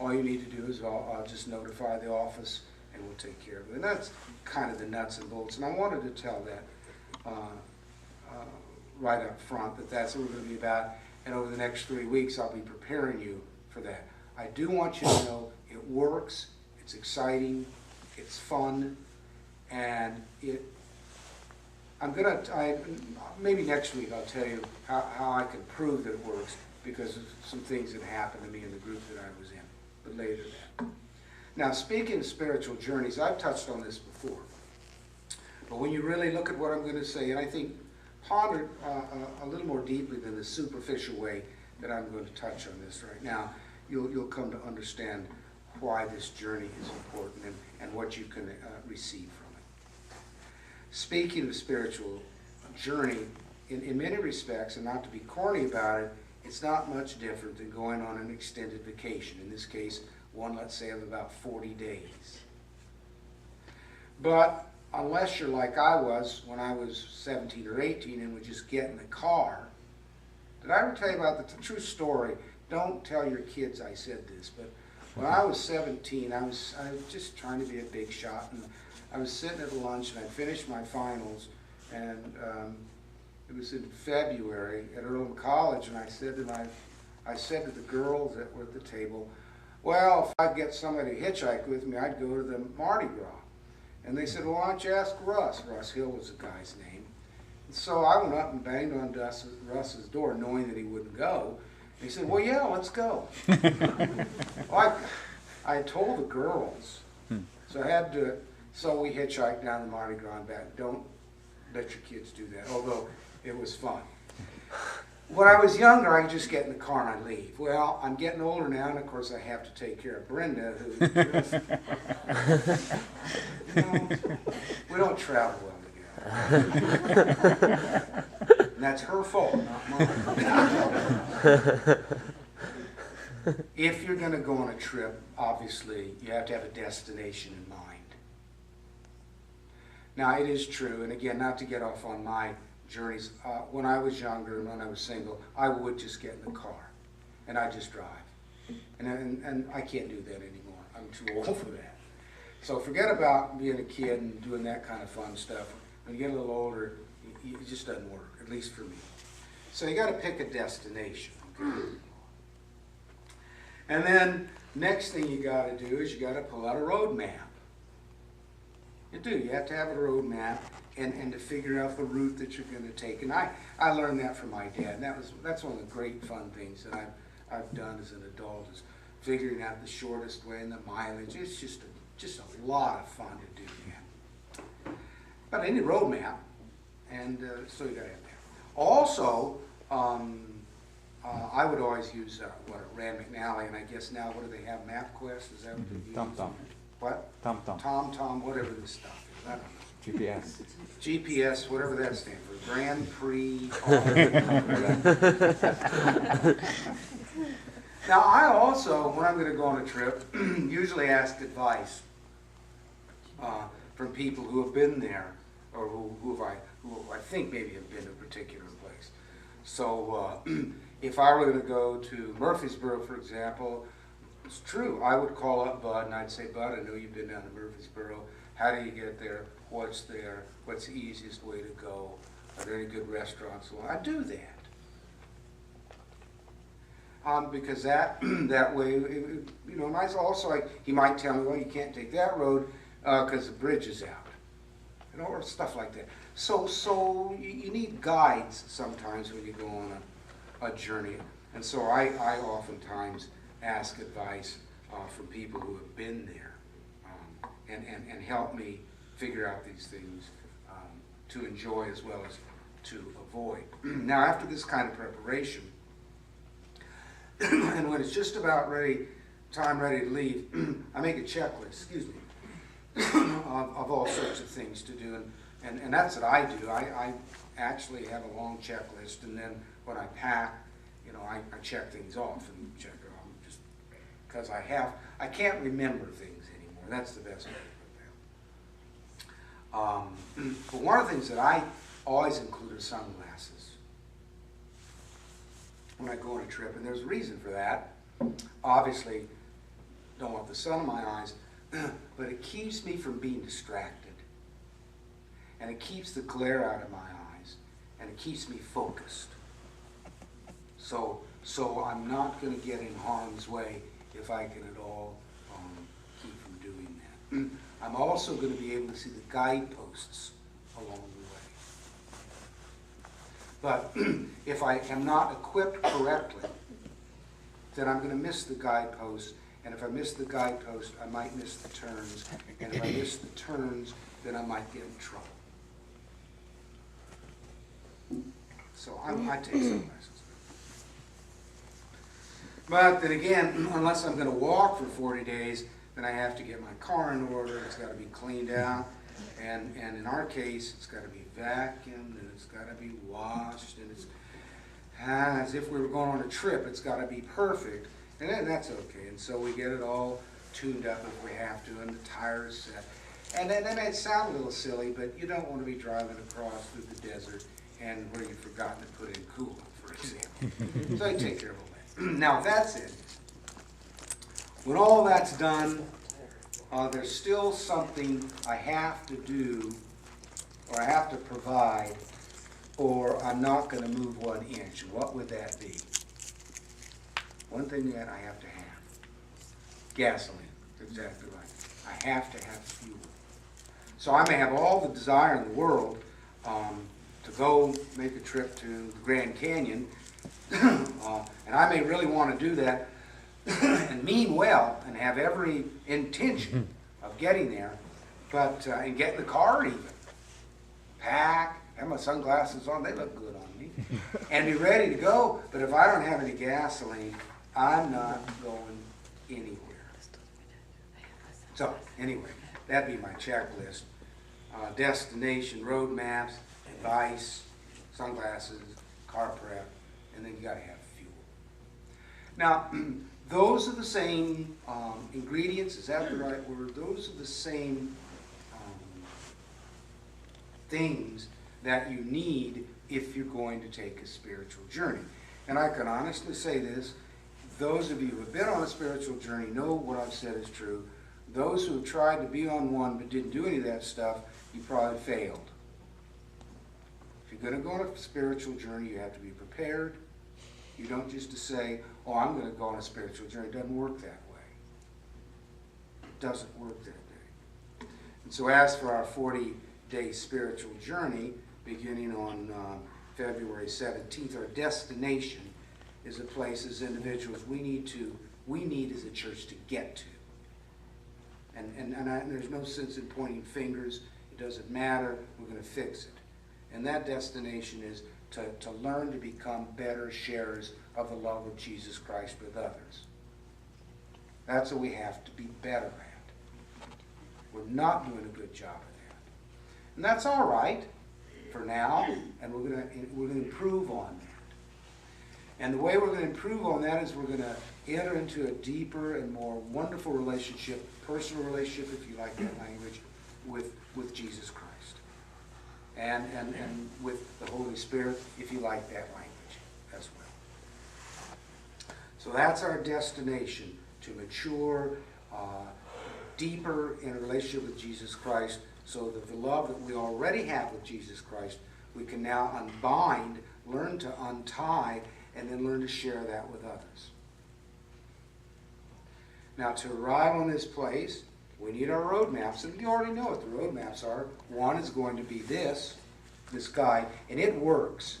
all you need to do is I'll just notify the office and we'll take care of it. And that's kind of the nuts and bolts. And I wanted to tell that right up front, that that's what we're going to be about. And over the next 3 weeks, I'll be preparing you for that. I do want you to know it works, it's exciting, it's fun, and maybe next week I'll tell you how I can prove that it works, because of some things that happened to me in the group that I was in, but later that. Now, speaking of spiritual journeys, I've touched on this before, but when you really look at what I'm going to say, and I think ponder a little more deeply than the superficial way that I'm going to touch on this right now, you'll come to understand why this journey is important and what you can receive from it. Speaking of spiritual journey, in many respects, and not to be corny about it, it's not much different than going on an extended vacation. In this case, one, let's say, of about 40 days. But unless you're like I was when I was 17 or 18 and would just get in the car. Did I ever tell you about the true story? Don't tell your kids I said this, but when I was 17, I was just trying to be a big shot, and I was sitting at lunch and I'd finished my finals, and it was in February at Earlham College, and I said to the girls that were at the table, well, if I'd get somebody to hitchhike with me, I'd go to the Mardi Gras. And they said, well, why don't you ask Russ? Russ Hill was the guy's name. And so I went up and banged on Russ's door, knowing that he wouldn't go. And he said, well, yeah, let's go. Well, I told the girls, so I had to, so we hitchhiked down the Mardi Gras and back. Don't let your kids do that, although it was fun. When I was younger, I could just get in the car and I'd leave. Well, I'm getting older now, and of course I have to take care of Brenda, who just, we don't travel well together. And that's her fault, not mine. If you're going to go on a trip, obviously, you have to have a destination in mind. Now, it is true, and again, not to get off on my journeys, when I was younger and when I was single, I would just get in the car and I'd just drive. And I can't do that anymore. I'm too old for that. So forget about being a kid and doing that kind of fun stuff. When you get a little older, it just doesn't work, at least for me. So you got to pick a destination. Okay? And then next thing you got to do is you got to pull out a road map. You do. You have to have a road map and to figure out the route that you're going to take. And I learned that from my dad. And that's one of the great fun things that I've done as an adult, is figuring out the shortest way and the mileage. It's just a lot of fun to do that. But any road map, and so you got to have that. Also, I would always use Rand McNally, and I guess now what do they have? MapQuest? Is that what they use? TomTom. What? TomTom. TomTom, whatever this stuff is. I don't know. GPS. GPS, whatever that stands for. Grand Prix. Now, I also, when I'm going to go on a trip, usually ask advice from people who have been there, or who I think maybe have been to a particular place. So if I were going to go to Murfreesboro, for example, it's true, I would call up Bud and I'd say, Bud, I know you've been down to Murfreesboro. How do you get there? What's there? What's the easiest way to go? Are there any good restaurants? Well, I do that. Because that way, and I also, he might tell me, well, you can't take that road because the bridge is out. Or stuff like that. So you need guides sometimes when you go on a journey. And so I oftentimes ask advice from people who have been there and help me figure out these things to enjoy as well as to avoid. Now, after this kind of preparation, and when it's just about ready to leave, I make a checklist, of all sorts of things to do, and that's what I do. I actually have a long checklist, and then when I pack, I check things off and check it off, just because I can't remember things anymore. That's the best way to put that. But one of the things that I always include are sunglasses when I go on a trip, and there's a reason for that. Obviously, don't want the sun in my eyes, but it keeps me from being distracted. And it keeps the glare out of my eyes, and it keeps me focused. So I'm not going to get in harm's way if I can at all keep from doing that. I'm also going to be able to see the guideposts along the way. But if I am not equipped correctly, then I'm going to miss the guideposts. And if I miss the guidepost, I might miss the turns. And if I miss the turns, then I might get in trouble. So I take some lessons. But then again, unless I'm going to walk for 40 days, then I have to get my car in order. It's got to be cleaned out. And in our case, it's got to be vacuumed, and it's got to be washed, and it's as if we were going on a trip. It's got to be perfect. And then that's okay. And so we get it all tuned up if we have to, and the tires set. And then it may sound a little silly, but you don't want to be driving across through the desert and where you've forgotten to put in coolant, for example. So you take care of all that. Now, that's it. When all that's done, there's still something I have to do, or I have to provide, or I'm not going to move 1 inch. What would that be? One thing that I have to have. Gasoline. Exactly right. I have to have fuel. So I may have all the desire in the world to go make a trip to the Grand Canyon, and I may really want to do that and mean well and have every intention of getting there, but and get in the car even, pack, have my sunglasses on, they look good on me, and be ready to go. But if I don't have any gasoline, I'm not going anywhere. So anyway, that'd be my checklist. Destination, road maps, advice, sunglasses, car prep, and then you got to have fuel. Now, those are the same ingredients, is that the right word? Those are the same things that you need if you're going to take a spiritual journey. And I can honestly say this, those of you who have been on a spiritual journey know what I've said is true. Those who have tried to be on one but didn't do any of that stuff, you probably failed. If you're going to go on a spiritual journey, you have to be prepared. You don't just say, oh, I'm going to go on a spiritual journey. It doesn't work that way. It doesn't work that way. And so as for our 40-day spiritual journey, beginning on February 17th, our destination is a place as individuals we need as a church to get to. And there's no sense in pointing fingers. It doesn't matter. We're going to fix it. And that destination is to learn to become better sharers of the love of Jesus Christ with others. That's what we have to be better at. We're not doing a good job of that. And that's all right for now, and we're going to improve on that. And the way we're going to improve on that is we're going to enter into a deeper and more wonderful relationship, personal relationship, if you like that language, with Jesus Christ. And with the Holy Spirit, if you like that language as well. So that's our destination, to mature deeper in a relationship with Jesus Christ, so that the love that we already have with Jesus Christ, we can now unbind, learn to untie, and then learn to share that with others. Now, to arrive on this place, we need our road maps, and you already know what the road maps are. One is going to be this guide, and it works.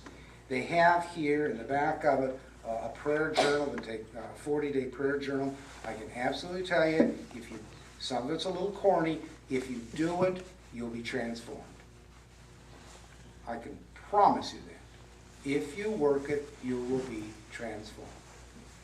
They have here in the back of it a prayer journal, and take a 40-day prayer journal. I can absolutely tell you, some of it's a little corny, if you do it, you'll be transformed. I can promise you that. If you work it, you will be transformed.